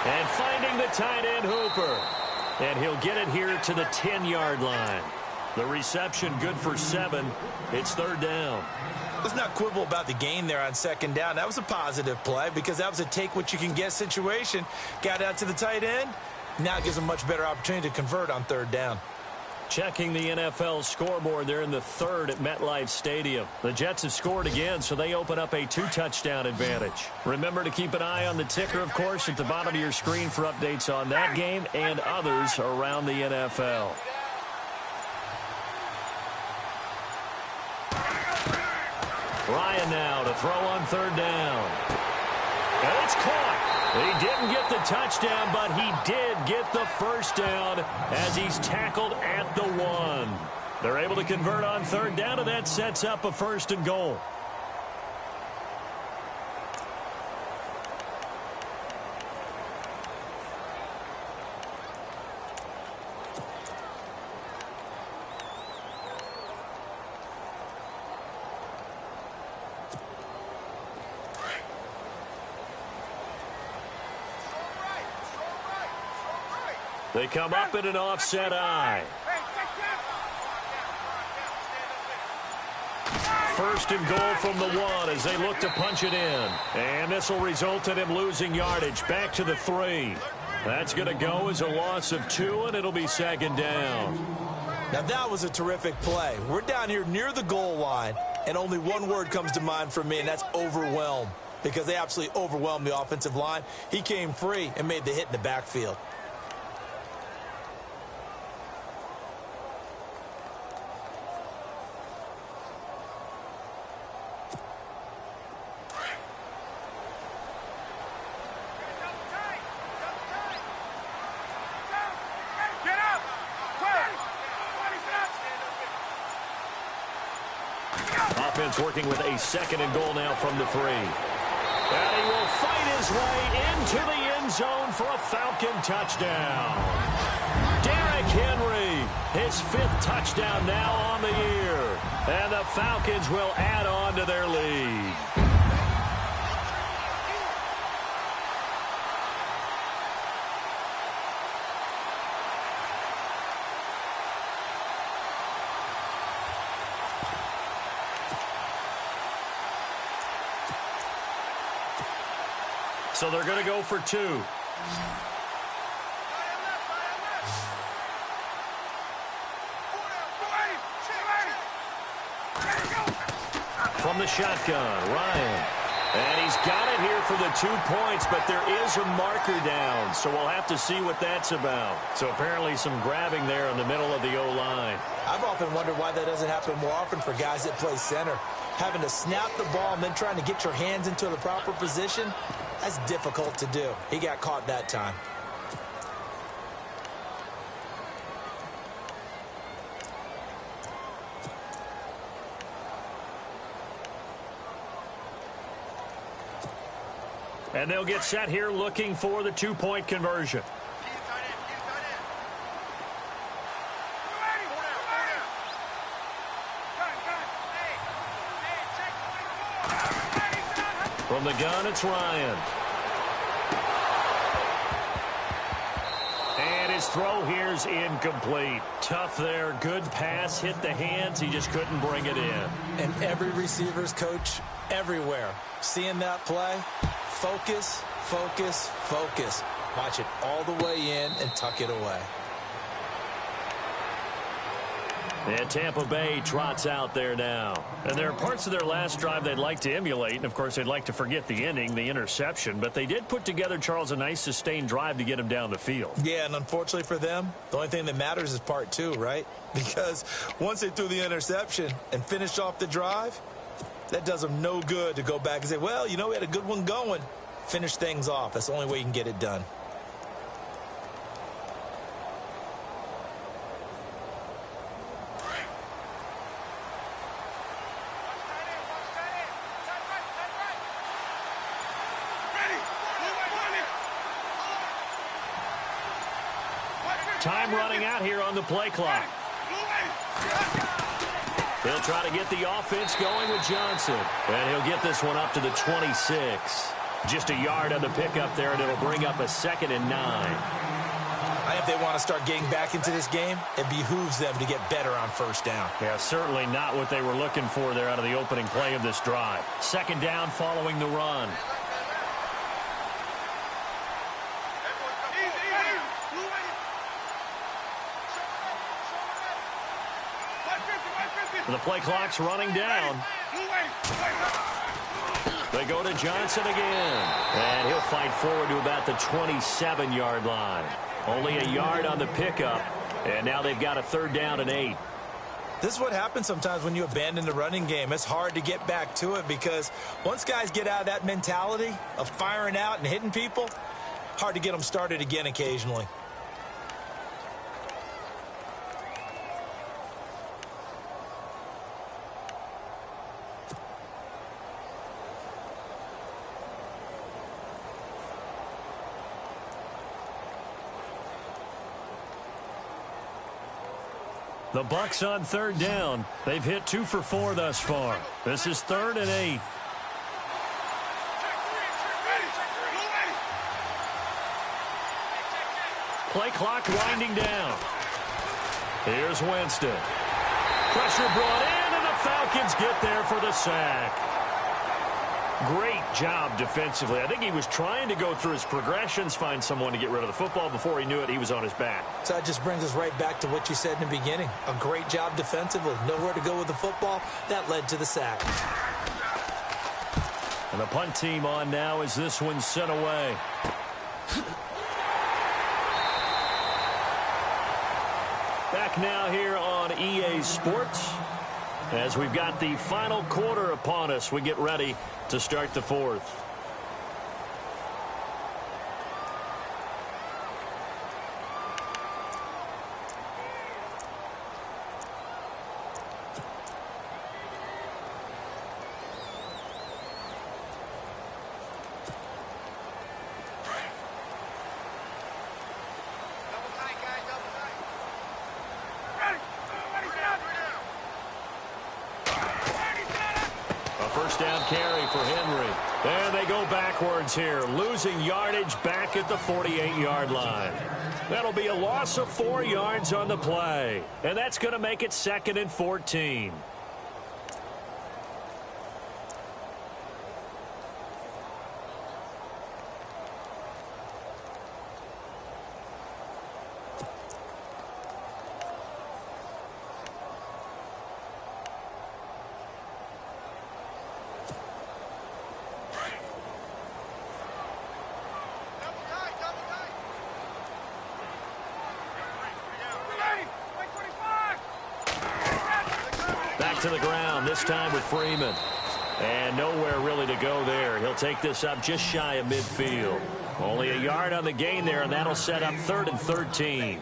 And finding the tight end Hooper. And he'll get it here to the 10-yard line. The reception good for 7. It's 3rd down. Let's not quibble about the gain there on 2nd down. That was a positive play because that was a take-what-you-can-get situation. Got out to the tight end. Now it gives them a much better opportunity to convert on 3rd down. Checking the NFL scoreboard, they're in the 3rd at MetLife Stadium. The Jets have scored again, so they open up a 2-touchdown advantage. Remember to keep an eye on the ticker, of course, at the bottom of your screen for updates on that game and others around the NFL. Ryan now to throw on 3rd down. And it's caught. He didn't get the touchdown, but he did get the first down as he's tackled at the 1. They're able to convert on 3rd down, and that sets up a 1st and goal. They come up in an offset eye. 1st and goal from the 1 as they look to punch it in. And this will result in him losing yardage back to the 3. That's going to go as a loss of 2, and it'll be 2nd down. Now that was a terrific play. We're down here near the goal line, and only one word comes to mind for me, and that's overwhelmed. because they absolutely overwhelmed the offensive line. He came free and made the hit in the backfield. Offense working with a 2nd and goal now from the 3. And he will fight his way into the end zone for a Falcon touchdown. Derrick Henry, his 5th touchdown now on the year. And the Falcons will add on to their lead. So they're going to go for 2. From the shotgun, Ryan. And he's got it here for the 2 points, but there is a marker down, so we'll have to see what that's about. So apparently some grabbing there in the middle of the O-line. I've often wondered why that doesn't happen more often for guys that play center. Having to snap the ball and then trying to get your hands into the proper position, that's difficult to do. He got caught that time. And they'll get set here looking for the 2-point conversion. From the gun, it's Ryan. And his throw here's incomplete. Tough there. Good pass. Hit the hands. He just couldn't bring it in. And every receiver's coach everywhere. Seeing that play, focus, focus, focus. Watch it all the way in and tuck it away. And Tampa Bay trots out there now. And there are parts of their last drive they'd like to emulate. And, of course, they'd like to forget the inning, the interception. But they did put together, Charles, a nice sustained drive to get him down the field. Yeah, and unfortunately for them, the only thing that matters is part 2, right? Because once they threw the interception and finished off the drive, that does them no good to go back and say, well, you know, we had a good one going. Finish things off. That's the only way you can get it done. Time running out here on the play clock. They'll try to get the offense going with Johnson. And he'll get this one up to the 26. Just a yard on the pickup there, and it'll bring up a 2nd and 9. I think if they want to start getting back into this game, it behooves them to get better on first down. Yeah, certainly not what they were looking for there out of the opening play of this drive. 2nd down following the run. The play clock's running down. They go to Johnson again. And he'll fight forward to about the 27-yard line. Only a yard on the pickup. And now they've got a 3rd down and 8. This is what happens sometimes when you abandon the running game. It's hard to get back to it because once guys get out of that mentality of firing out and hitting people, hard to get them started again occasionally. The Bucs on 3rd down. They've hit 2 for 4 thus far. This is 3rd and 8. Play clock winding down. Here's Winston. Pressure brought in, and the Falcons get there for the sack. Great job defensively. I think he was trying to go through his progressions, find someone to get rid of the football. Before he knew it, he was on his back. So that just brings us right back to what you said in the beginning. A great job defensively. Nowhere to go with the football. That led to the sack. And the punt team on now as this one's sent away. Back now here on EA Sports. As we've got the final quarter upon us, we get ready to start the fourth. First down carry for Henry. And they go backwards here, losing yardage back at the 48-yard line. That'll be a loss of 4 yards on the play. And that's going to make it 2nd and 14. To the ground, this time with Freeman. And nowhere really to go there. He'll take this up just shy of midfield. Only a yard on the gain there, and that'll set up 3rd and 13.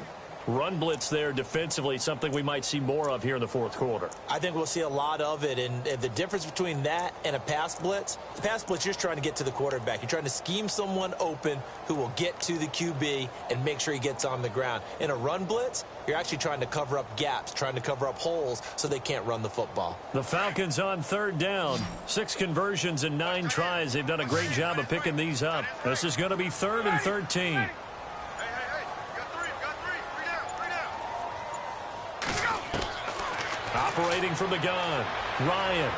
Run blitz there defensively, something we might see more of here in the fourth quarter. I think we'll see a lot of it, and the difference between that and a pass blitz, the pass blitz, you're just trying to get to the quarterback. You're trying to scheme someone open who will get to the QB and make sure he gets on the ground. In a run blitz, you're actually trying to cover up gaps, trying to cover up holes so they can't run the football. The Falcons on 3rd down. 6 conversions and 9 tries. They've done a great job of picking these up. This is going to be 3rd and 13. Operating from the gun, Ryan.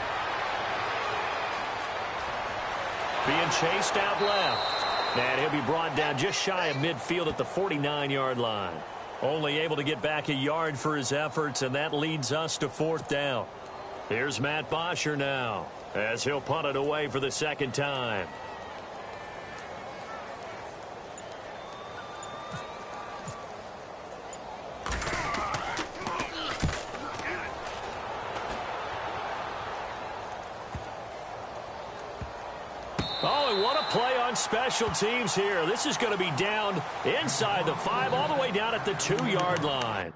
Being chased out left. And he'll be brought down just shy of midfield at the 49-yard line. Only able to get back a yard for his efforts, and that leads us to 4th down. Here's Matt Bosher now, as he'll punt it away for the 2nd time. Oh, and what a play on special teams here. This is going to be down inside the 5, all the way down at the 2-yard line.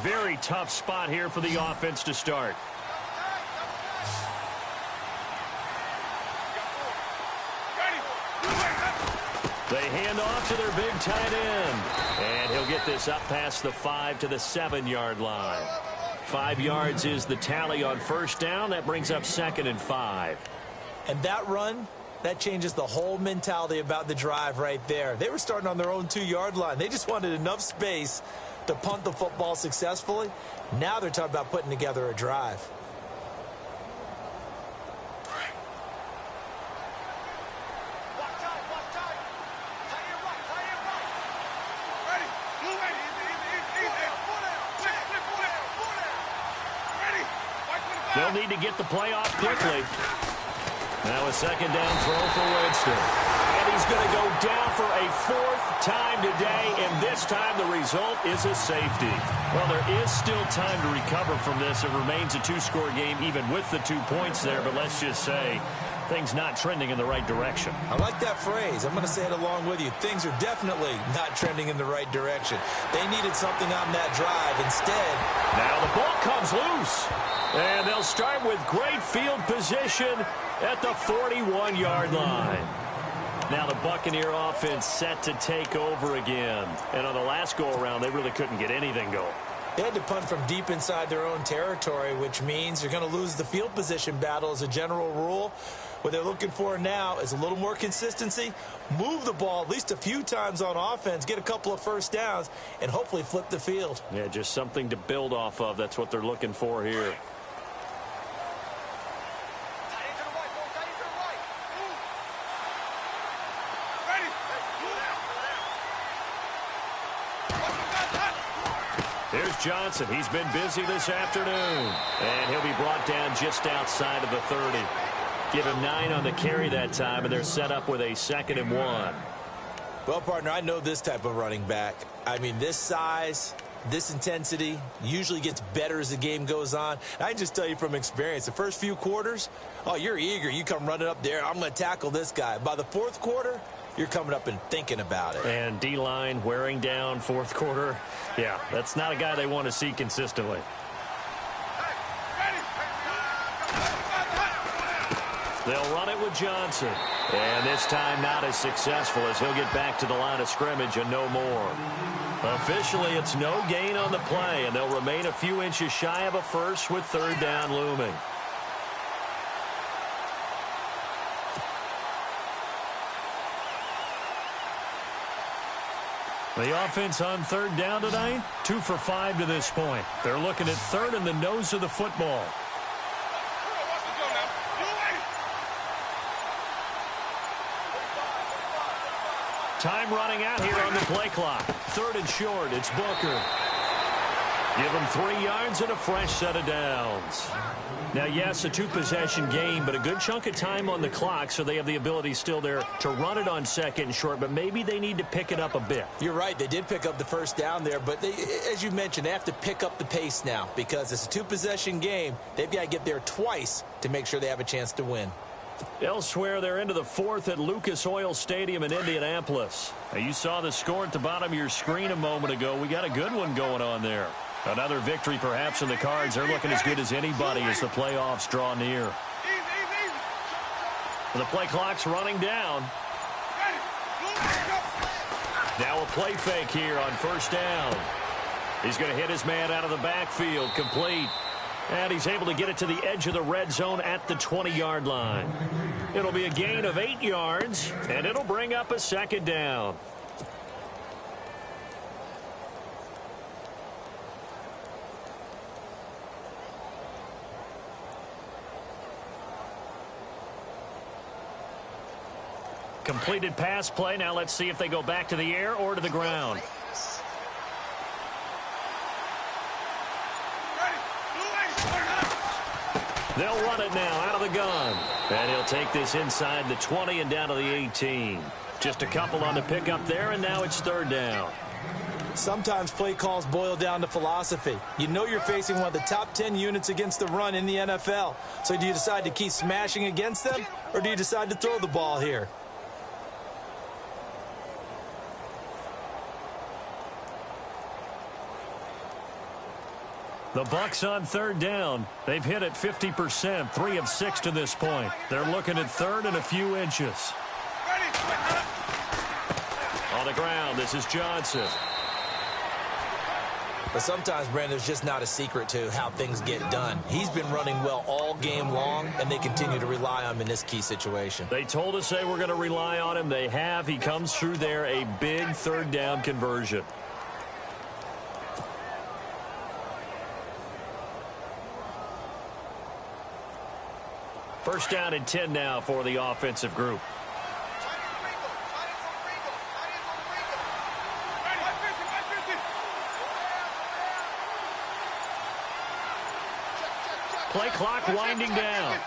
Very tough spot here for the offense to start. They hand off to their big tight end. And he'll get this up past the 5 to the 7-yard line. 5 yards is the tally on first down. That brings up 2nd and 5. And that run, that changes the whole mentality about the drive right there. They were starting on their own 2-yard line. They just wanted enough space to punt the football successfully. Now they're talking about putting together a drive. They'll need to get the play off quickly. Now a 2nd down throw for Winston. And he's going to go down for a 4th time today, and this time the result is a safety. Well, there is still time to recover from this. It remains a 2-score game even with the 2 points there, but let's just say things not trending in the right direction. I like that phrase. I'm going to say it along with you. Things are definitely not trending in the right direction. They needed something on that drive. Instead, now the ball comes loose. And they'll start with great field position at the 41-yard line. Now the Buccaneer offense set to take over again. And on the last go-around, they really couldn't get anything going. They had to punt from deep inside their own territory, which means you're going to lose the field position battle as a general rule. What they're looking for now is a little more consistency, move the ball at least a few times on offense, get a couple of first downs, and hopefully flip the field. Yeah, just something to build off of. That's what they're looking for here. Here's Johnson. He's been busy this afternoon. And he'll be brought down just outside of the 30. Give him 9 on the carry that time, and they're set up with a 2nd and 1. Well, partner, I know this type of running back. I mean, this size, this intensity usually gets better as the game goes on. And I can just tell you from experience, the first few quarters, oh, you're eager. You come running up there. I'm going to tackle this guy. By the 4th quarter, you're coming up and thinking about it. And D-line wearing down 4th quarter. Yeah, that's not a guy they want to see consistently. They'll run it with Johnson. And this time not as successful as he'll get back to the line of scrimmage and no more. Officially, it's no gain on the play, and they'll remain a few inches shy of a first with 3rd down looming. The offense on 3rd down tonight, 2 for 5 to this point. They're looking at 3rd in the nose of the football. Time running out here on the play clock. 3rd and short, it's Booker. Give him 3 yards and a fresh set of downs. Now, yes, a 2-possession game, but a good chunk of time on the clock, so they have the ability still there to run it on 2nd and short, but maybe they need to pick it up a bit. You're right. They did pick up the first down there, but they, as you mentioned, they have to pick up the pace now because it's a 2-possession game. They've got to get there twice to make sure they have a chance to win. Elsewhere, they're into the 4th at Lucas Oil Stadium in Indianapolis. Now, you saw the score at the bottom of your screen a moment ago. We got a good one going on there. Another victory perhaps in the cards. They're looking as good as anybody as the playoffs draw near. The play clock's running down. Now a play fake here on 1st down. He's going to hit his man out of the backfield, complete. And he's able to get it to the edge of the red zone at the 20-yard line. It'll be a gain of 8 yards, and it'll bring up a 2nd down. Completed pass play. Now let's see if they go back to the air or to the ground. They'll run it now out of the gun. And he'll take this inside the 20 and down to the 18. Just a couple on the pickup there, and now it's 3rd down. Sometimes play calls boil down to philosophy. You know you're facing one of the top 10 units against the run in the NFL. So do you decide to keep smashing against them, or do you decide to throw the ball here? The Bucs on third down. They've hit it 50%, 3 of 6 to this point. They're looking at third and a few inches. On the ground, this is Johnson. But sometimes, Brandon, there's just not a secret to how things get done. He's been running well all game long, and they continue to rely on him in this key situation. They told us they were going to rely on him. They have. He comes through there, a big third down conversion. First down and 10 now for the offensive group. Play clock winding down.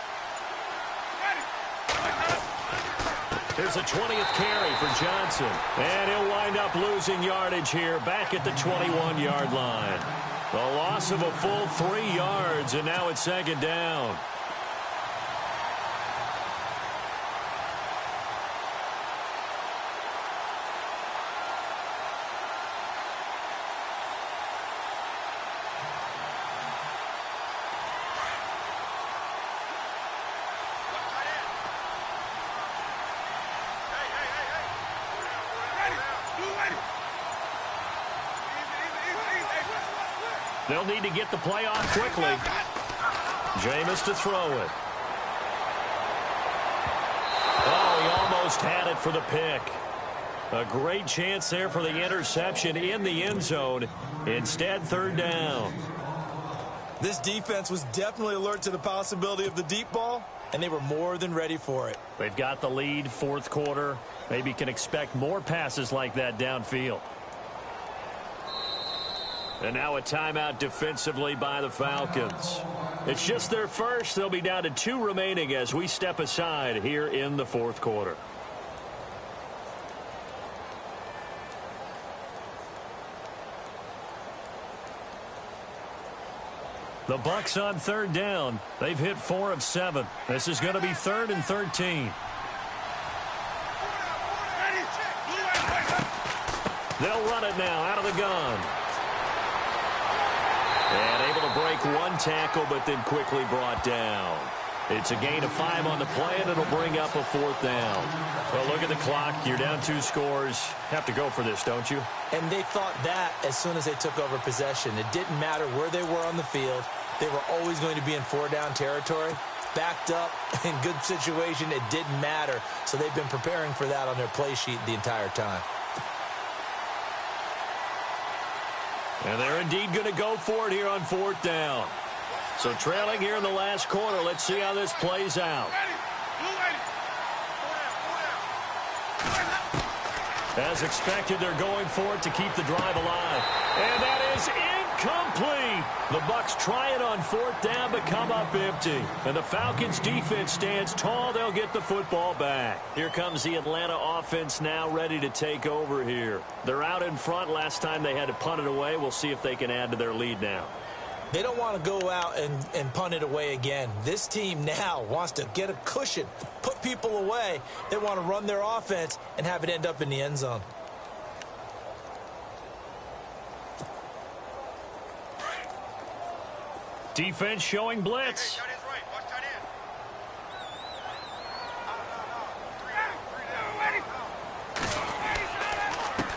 Here's a 20th carry for Johnson. And he'll wind up losing yardage here back at the 21-yard line. The loss of a full 3 yards, and now it's second down. They'll need to get the play off quickly. Jameis to throw it. Oh, he almost had it for the pick. A great chance there for the interception in the end zone. Instead, third down. This defense was definitely alert to the possibility of the deep ball, and they were more than ready for it. They've got the lead, fourth quarter. Maybe can expect more passes like that downfield. And now a timeout defensively by the Falcons. It's just their first. They'll be down to 2 remaining as we step aside here in the fourth quarter. The Bucs on third down. They've hit 4 of 7. This is going to be 3rd and 13. They'll run it now out of the gun. And able to break 1 tackle, but then quickly brought down. It's a gain of 5 on the play, and it'll bring up a 4th down. Well, look at the clock. You're down 2 scores. Have to go for this, don't you? And they thought that as soon as they took over possession. It didn't matter where they were on the field. They were always going to be in 4-down territory. Backed up, in good situation, it didn't matter. So they've been preparing for that on their play sheet the entire time. And they're indeed going to go for it here on 4th down. So trailing here in the last quarter. Let's see how this plays out. As expected, they're going for it to keep the drive alive. And that is incomplete. The Bucs try it on 4th down, but come up empty. And the Falcons defense stands tall. They'll get the football back. Here comes the Atlanta offense now ready to take over here. They're out in front. Last time they had to punt it away. We'll see if they can add to their lead now. They don't want to go out and punt it away again. This team now wants to get a cushion, put people away. They want to run their offense and have it end up in the end zone. Defense showing blitz.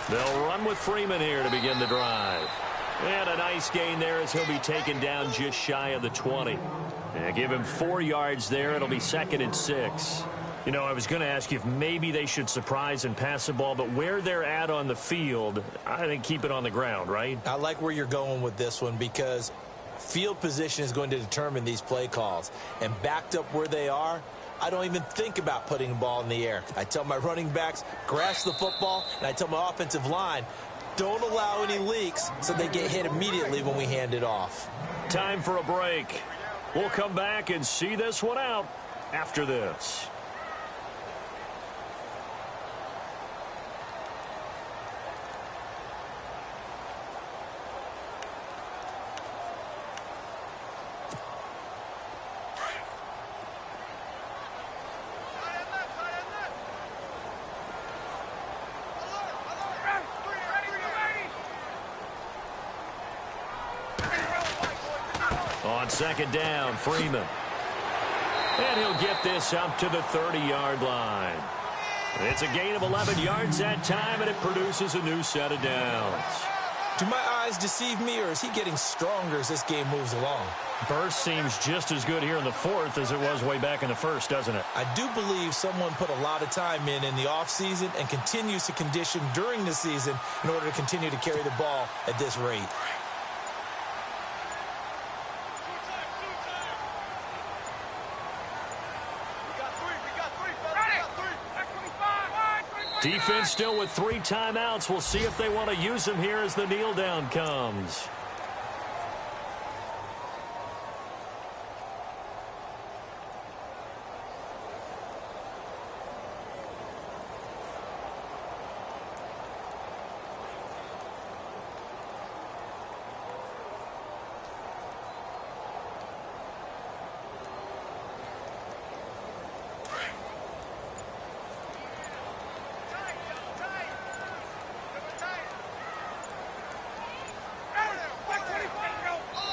They'll run with Freeman here to begin the drive. And a nice gain there as he'll be taken down just shy of the 20. And give him 4 yards there. It'll be 2nd and 6. You know, I was going to ask you if maybe they should surprise and pass the ball, but where they're at on the field, I think keep it on the ground, right? I like where you're going with this one because field position is going to determine these play calls. And backed up where they are, I don't even think about putting the ball in the air. I tell my running backs, grasp the football, and I tell my offensive line, don't allow any leaks so they get hit immediately when we hand it off. Time for a break. We'll come back and see this one out after this. On second down, Freeman. And he'll get this up to the 30-yard line. It's a gain of 11 yards that time, and it produces a new set of downs. Do my eyes deceive me, or is he getting stronger as this game moves along? Burst seems just as good here in the fourth as it was way back in the first, doesn't it? I do believe someone put a lot of time in the offseason and continues to condition during the season in order to continue to carry the ball at this rate. Defense still with 3 timeouts. We'll see if they want to use them here as the kneel down comes.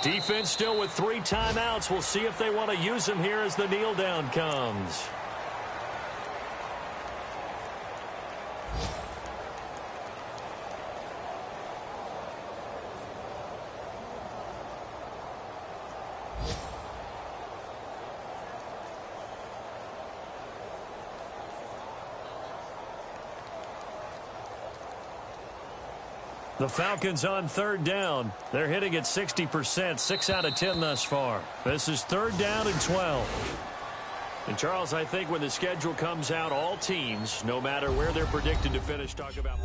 Defense still with 3 timeouts. We'll see if they want to use them here as the kneel down comes. The Falcons on third down. They're hitting at 60%, 6 out of 10 thus far. This is third down and 12. And, Charles, I think when the schedule comes out, all teams, no matter where they're predicted to finish, talk about...